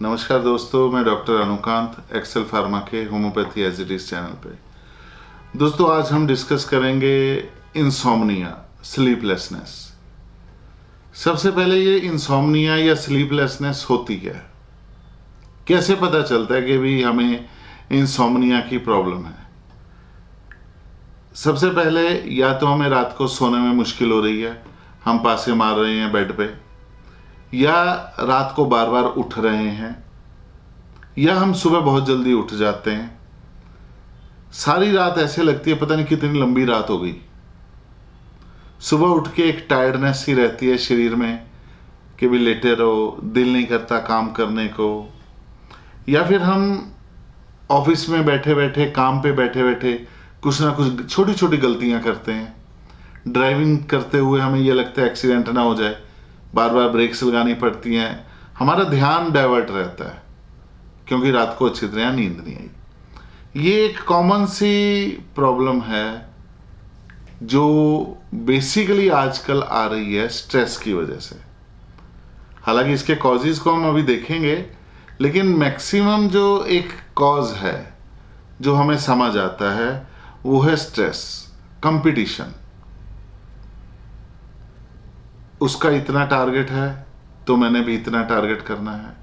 नमस्कार दोस्तों, मैं डॉक्टर अनुकांत एक्सेल फार्मा के homeopathy as it is channel पे। दोस्तों, आज हम डिस्कस करेंगे इंसोम्निया, स्लीपलेसनेस। सबसे पहले ये इंसोम्निया या स्लीपलेसनेस होती क्या है, कैसे पता चलता है कि भी हमें इंसोम्निया की प्रॉब्लम है। सबसे पहले या तो हमें रात को सोने में मुश्किल हो रही है, हम पासे मार रहे हैं बेड पे, या रात को बार बार उठ रहे हैं, या हम सुबह बहुत जल्दी उठ जाते हैं। सारी रात ऐसे लगती है पता नहीं कितनी लंबी रात हो गई। सुबह उठ के एक टायर्डनेस सी रहती है शरीर में कि भी लेटे रहो, दिल नहीं करता काम करने को। या फिर हम ऑफिस में बैठे बैठे, काम पे बैठे बैठे कुछ ना कुछ छोटी छोटी गलतियां करते हैं। ड्राइविंग करते हुए हमें यह लगता है एक्सीडेंट ना हो जाए, बार बार ब्रेक्स लगानी पड़ती हैं। हमारा ध्यान डाइवर्ट रहता है क्योंकि रात को अच्छी तरह नींद नहीं आई। ये एक कॉमन सी प्रॉब्लम है जो बेसिकली आजकल आ रही है स्ट्रेस की वजह से। हालांकि इसके कॉजेज को हम अभी देखेंगे, लेकिन मैक्सिमम जो एक कॉज है जो हमें समझ आता है वो है स्ट्रेस, कंपटीशन। उसका इतना टारगेट है तो मैंने भी इतना टारगेट करना है।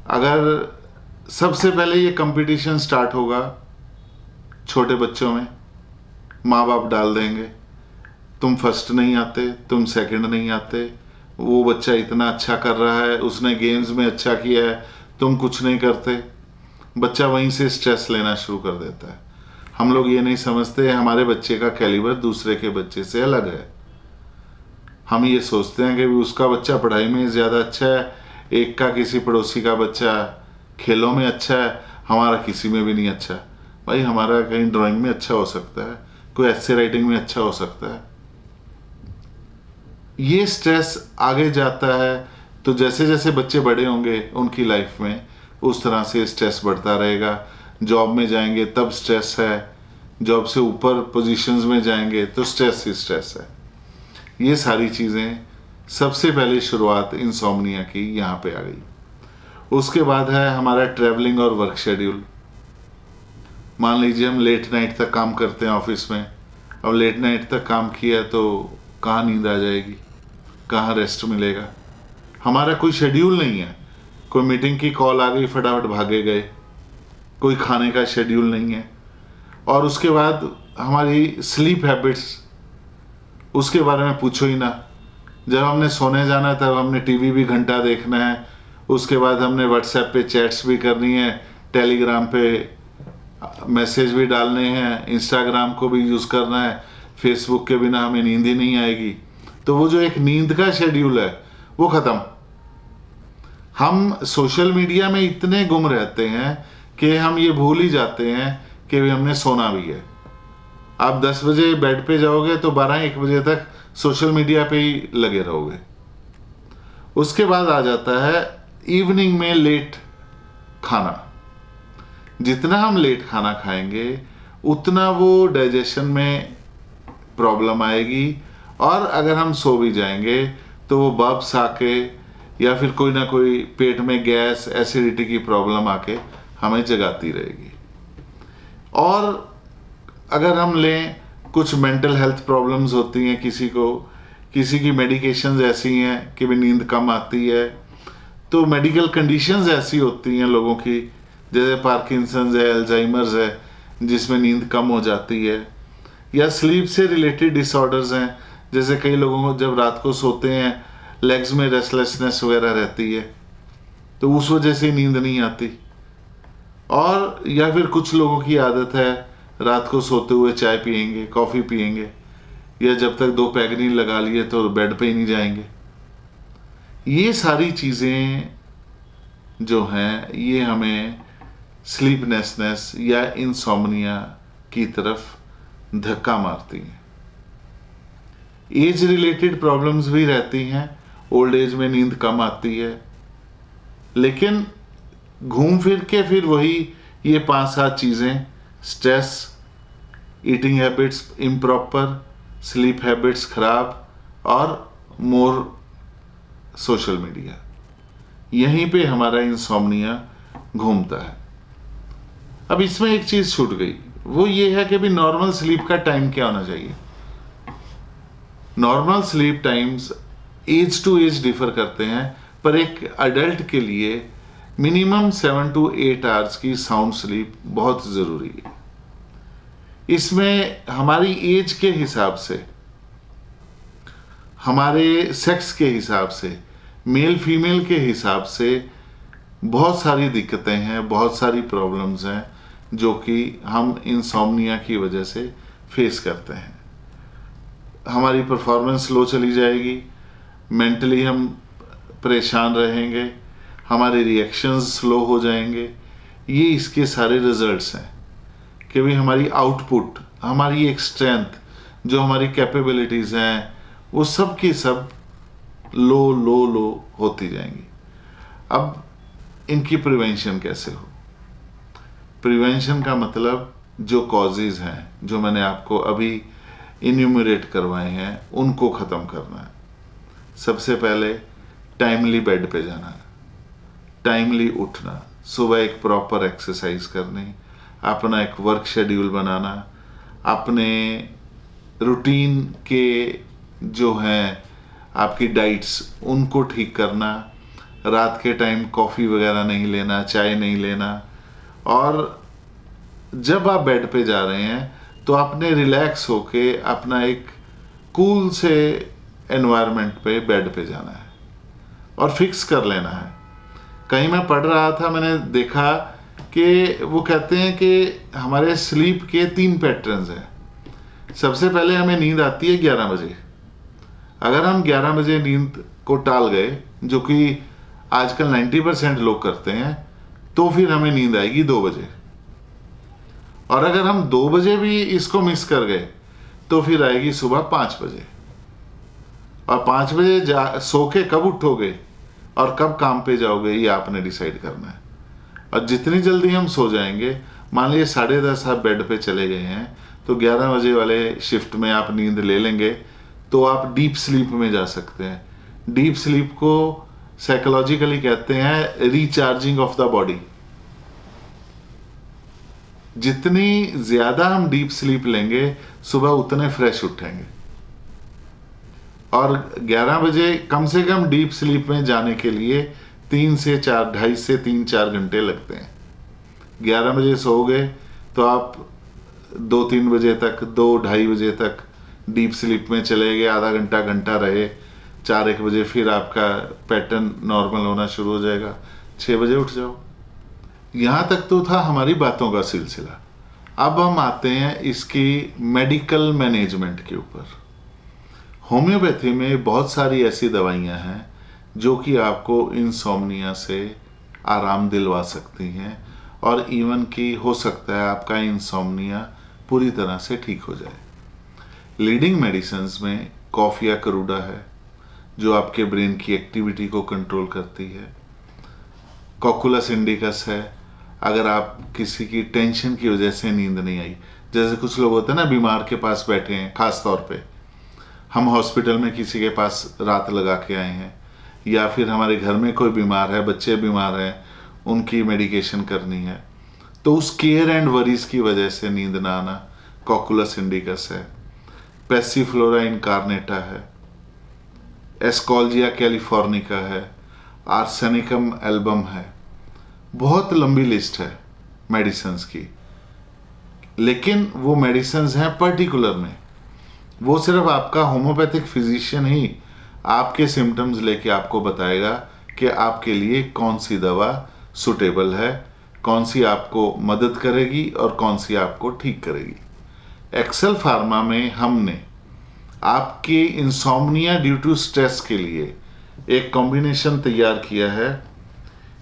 अगर सबसे पहले ये कंपटीशन स्टार्ट होगा छोटे बच्चों में, माँ बाप डाल देंगे, तुम फर्स्ट नहीं आते, तुम सेकंड नहीं आते, वो बच्चा इतना अच्छा कर रहा है, उसने गेम्स में अच्छा किया है, तुम कुछ नहीं करते। बच्चा वहीं से स्ट्रेस लेना शुरू कर देता है। हम लोग ये नहीं समझते हमारे बच्चे का कैलिबर दूसरे के बच्चे से अलग है। हम ये सोचते हैं कि उसका बच्चा पढ़ाई में ज़्यादा अच्छा है, एक का किसी पड़ोसी का बच्चा खेलों में अच्छा है, हमारा किसी में भी नहीं अच्छा। भाई, हमारा कहीं ड्राइंग में अच्छा हो सकता है, कोई एस्से राइटिंग में अच्छा हो सकता है। ये स्ट्रेस आगे जाता है तो जैसे जैसे बच्चे बड़े होंगे उनकी लाइफ में उस तरह से स्ट्रेस बढ़ता रहेगा। जॉब में जाएंगे तब स्ट्रेस है, जॉब से ऊपर पोजीशंस में जाएंगे तो स्ट्रेस ही स्ट्रेस है। ये सारी चीज़ें सबसे पहले शुरुआत इंसोम्निया की यहाँ पे आ गई। उसके बाद है हमारा ट्रैवलिंग और वर्क शेड्यूल। मान लीजिए हम लेट नाइट तक काम करते हैं ऑफिस में। अब लेट नाइट तक काम किया तो कहाँ नींद आ जाएगी, कहाँ रेस्ट मिलेगा। हमारा कोई शेड्यूल नहीं है, कोई मीटिंग की कॉल आ गई फटाफट भागे गए, कोई खाने का शेड्यूल नहीं है। और उसके बाद हमारी स्लीप हैबिट्स, उसके बारे में पूछो ही ना। जब हमने सोने जाना है तब हमने टीवी भी घंटा देखना है, उसके बाद हमने व्हाट्सएप पे चैट्स भी करनी है, टेलीग्राम पे मैसेज भी डालने हैं, इंस्टाग्राम को भी यूज़ करना है। फेसबुक के बिना हमें नींद ही नहीं आएगी। तो वो जो एक नींद का शेड्यूल है वो ख़त्म। हम सोशल मीडिया में इतने गुम रहते हैं कि हम ये भूल ही जाते हैं कि भी हमने सोना भी है। आप 10 बजे बेड पे जाओगे तो 12-1 बजे तक सोशल मीडिया पे ही लगे रहोगे। उसके बाद आ जाता है इवनिंग में लेट खाना। जितना हम लेट खाना खाएंगे उतना वो डाइजेशन में प्रॉब्लम आएगी, और अगर हम सो भी जाएंगे तो वो बब्स आके या फिर कोई ना कोई पेट में गैस, एसिडिटी की प्रॉब्लम आके हमें जगाती रहेगी। और अगर हम लें कुछ मेंटल हेल्थ प्रॉब्लम्स होती हैं किसी की मेडिकेशंस ऐसी हैं कि भी नींद कम आती है। तो मेडिकल कंडीशंस ऐसी होती हैं लोगों की, जैसे पार्किंसंस है, अल्जाइमर्स है, जिसमें नींद कम हो जाती है। या स्लीप से रिलेटेड डिसऑर्डर्स हैं, जैसे कई लोगों को जब रात को सोते हैं लेग्स में रेस्टलेसनेस वगैरह रहती है, तो उस वजह से नींद नहीं आती। और या फिर कुछ लोगों की आदत है रात को सोते हुए चाय पियेंगे, कॉफ़ी पियेंगे, या जब तक 2 पैग नहीं लगा लिए तो बेड पे ही नहीं जाएंगे। ये सारी चीज़ें जो हैं ये हमें स्लीपलेसनेस या इंसोम्निया की तरफ धक्का मारती हैं। एज रिलेटेड प्रॉब्लम्स भी रहती हैं, ओल्ड एज में नींद कम आती है, लेकिन घूम फिर के फिर वही ये 5-7 चीज़ें, stress, eating habits improper, sleep habits खराब, और मोर सोशल मीडिया, यहीं पे हमारा इंसोम्निया घूमता है। अब इसमें एक चीज छूट गई, वो ये है कि भी नॉर्मल स्लीप का टाइम क्या होना चाहिए। Normal sleep times age to age differ करते हैं, पर एक अडल्ट के लिए मिनिमम 7 to 8 आवर्स की साउंड स्लीप बहुत ज़रूरी है। इसमें हमारी एज के हिसाब से, हमारे सेक्स के हिसाब से, मेल फीमेल के हिसाब से बहुत सारी दिक्कतें हैं, बहुत सारी प्रॉब्लम्स हैं जो कि हम इंसोम्निया की वजह से फेस करते हैं। हमारी परफॉर्मेंस लो चली जाएगी, मेंटली हम परेशान रहेंगे, हमारे रिएक्शंस स्लो हो जाएंगे। ये इसके सारे रिजल्ट्स हैं कि भाई हमारी आउटपुट, हमारी एक स्ट्रेंथ, जो हमारी कैपेबिलिटीज़ हैं, वो सब की सब लो लो लो होती जाएंगी। अब इनकी प्रिवेंशन कैसे हो? प्रिवेंशन का मतलब जो कॉजेज़ हैं, जो मैंने आपको अभी इन्यूमरेट करवाए हैं, उनको ख़त्म करना है। सबसे पहले टाइमली बेड पे जाना, टाइमली उठना, सुबह एक प्रॉपर एक्सरसाइज करनी, अपना एक वर्क शेड्यूल बनाना, अपने रूटीन के जो हैं आपकी डाइट्स उनको ठीक करना, रात के टाइम कॉफ़ी वगैरह नहीं लेना, चाय नहीं लेना। और जब आप बेड पे जा रहे हैं तो आपने रिलैक्स होके अपना एक कूल से एनवायरनमेंट पे बेड पे जाना है और फिक्स कर लेना है। कहीं मैं पढ़ रहा था, मैंने देखा कि वो कहते हैं कि हमारे स्लीप के 3 पैटर्न्स हैं। सबसे पहले हमें नींद आती है 11 बजे। अगर हम 11 बजे नींद को टाल गए, जो कि आजकल 90% लोग करते हैं, तो फिर हमें नींद आएगी 2 बजे। और अगर हम 2 बजे भी इसको मिस कर गए तो फिर आएगी सुबह 5 बजे। और 5 बजे सो के कब उठोगे और कब काम पे जाओगे, ये आपने डिसाइड करना है। और जितनी जल्दी हम सो जाएंगे, मान लीजिए 10:30 आप बेड पे चले गए हैं, तो 11 बजे वाले शिफ्ट में आप नींद ले लेंगे तो आप डीप स्लीप में जा सकते हैं। डीप स्लीप को साइकोलॉजिकली कहते हैं रिचार्जिंग ऑफ द बॉडी। जितनी ज्यादा हम डीप स्लीप लेंगे, सुबह उतने फ्रेश उठेंगे। और 11 बजे कम से कम डीप स्लीप में जाने के लिए 3 से 4, 2.5 से 3-4 घंटे लगते हैं। 11 बजे सो गए तो आप 2-3 बजे तक, 2-2.5 बजे तक डीप स्लीप में चले गए, आधा घंटा घंटा रहे, 4-1 बजे फिर आपका पैटर्न नॉर्मल होना शुरू हो जाएगा, 6 बजे उठ जाओ। यहाँ तक तो था हमारी बातों का सिलसिला। अब हम आते हैं इसकी मेडिकल मैनेजमेंट के ऊपर। होम्योपैथी में बहुत सारी ऐसी दवाइयाँ हैं जो कि आपको इंसोम्निया से आराम दिलवा सकती हैं, और इवन कि हो सकता है आपका इंसोम्निया पूरी तरह से ठीक हो जाए। लीडिंग मेडिसिन्स में कॉफिया करूडा है, जो आपके ब्रेन की एक्टिविटी को कंट्रोल करती है। कॉकुलस इंडिकस है, अगर आप किसी की टेंशन की वजह से नींद नहीं आई, जैसे कुछ लोग होते हैं ना, बीमार के पास बैठे हैं, खास तौर पे हम हॉस्पिटल में किसी के पास रात लगा के आए हैं, या फिर हमारे घर में कोई बीमार है, बच्चे बीमार हैं, उनकी मेडिकेशन करनी है, तो उस केयर एंड वरीज की वजह से नींद ना आना, कॉकुलस इंडिकस है। पैसिफ्लोरा इनकार्नेटा है, एस्कॉल्जिया कैलिफोर्निका है, आर्सेनिकम एल्बम है। बहुत लंबी लिस्ट है मेडिसिन्स की, लेकिन वो मेडिसिन्स हैं पर्टिकुलर में। वो सिर्फ आपका होम्योपैथिक फिजिशियन ही आपके सिम्टम्स लेके आपको बताएगा कि आपके लिए कौन सी दवा सुटेबल है, कौन सी आपको मदद करेगी और कौन सी आपको ठीक करेगी। एक्सेल फार्मा में हमने आपके इंसोम्निया ड्यू टू स्ट्रेस के लिए एक कॉम्बिनेशन तैयार किया है,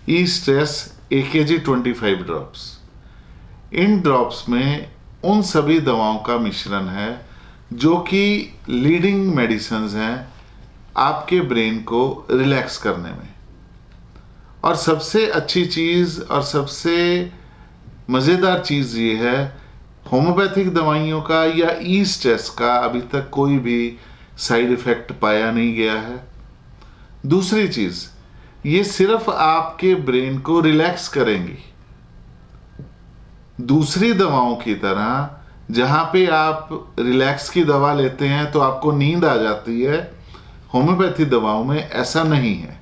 ई स्ट्रेस AKG 25 ड्रॉप्स। इन ड्रॉप्स में उन सभी दवाओं का मिश्रण है जो कि लीडिंग मेडिसिन्स हैं आपके ब्रेन को रिलैक्स करने में। और सबसे अच्छी चीज़ और सबसे मज़ेदार चीज़ ये है, होम्योपैथिक दवाइयों का या ई स्ट्रेस का अभी तक कोई भी साइड इफ़ेक्ट पाया नहीं गया है। दूसरी चीज़, ये सिर्फ आपके ब्रेन को रिलैक्स करेंगी। दूसरी दवाओं की तरह जहां पे आप रिलैक्स की दवा लेते हैं तो आपको नींद आ जाती है, होम्योपैथी दवाओं में ऐसा नहीं है।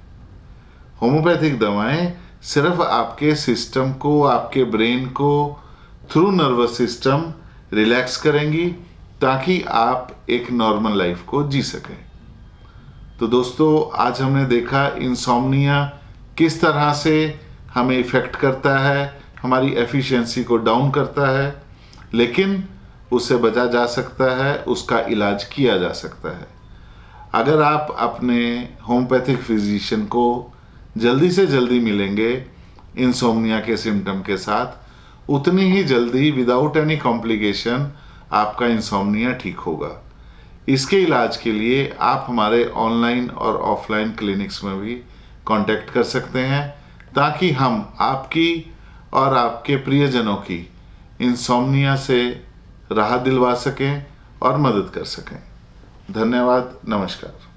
होम्योपैथिक दवाएं सिर्फ आपके सिस्टम को, आपके ब्रेन को थ्रू नर्वस सिस्टम रिलैक्स करेंगी ताकि आप एक नॉर्मल लाइफ को जी सकें। तो दोस्तों, आज हमने देखा इंसोम्निया किस तरह से हमें इफ़ेक्ट करता है, हमारी एफिशिएंसी को डाउन करता है, लेकिन उससे बचा जा सकता है, उसका इलाज किया जा सकता है। अगर आप अपने होम्योपैथिक फिजिशियन को जल्दी से जल्दी मिलेंगे इंसोम्निया के सिम्टम के साथ, उतनी ही जल्दी विदाउट एनी कॉम्प्लिकेशन आपका इंसोम्निया ठीक होगा। इसके इलाज के लिए आप हमारे ऑनलाइन और ऑफलाइन क्लिनिक्स में भी कांटेक्ट कर सकते हैं ताकि हम आपकी और आपके प्रियजनों की इंसोम्निया से राहत दिलवा सकें और मदद कर सकें। धन्यवाद। नमस्कार।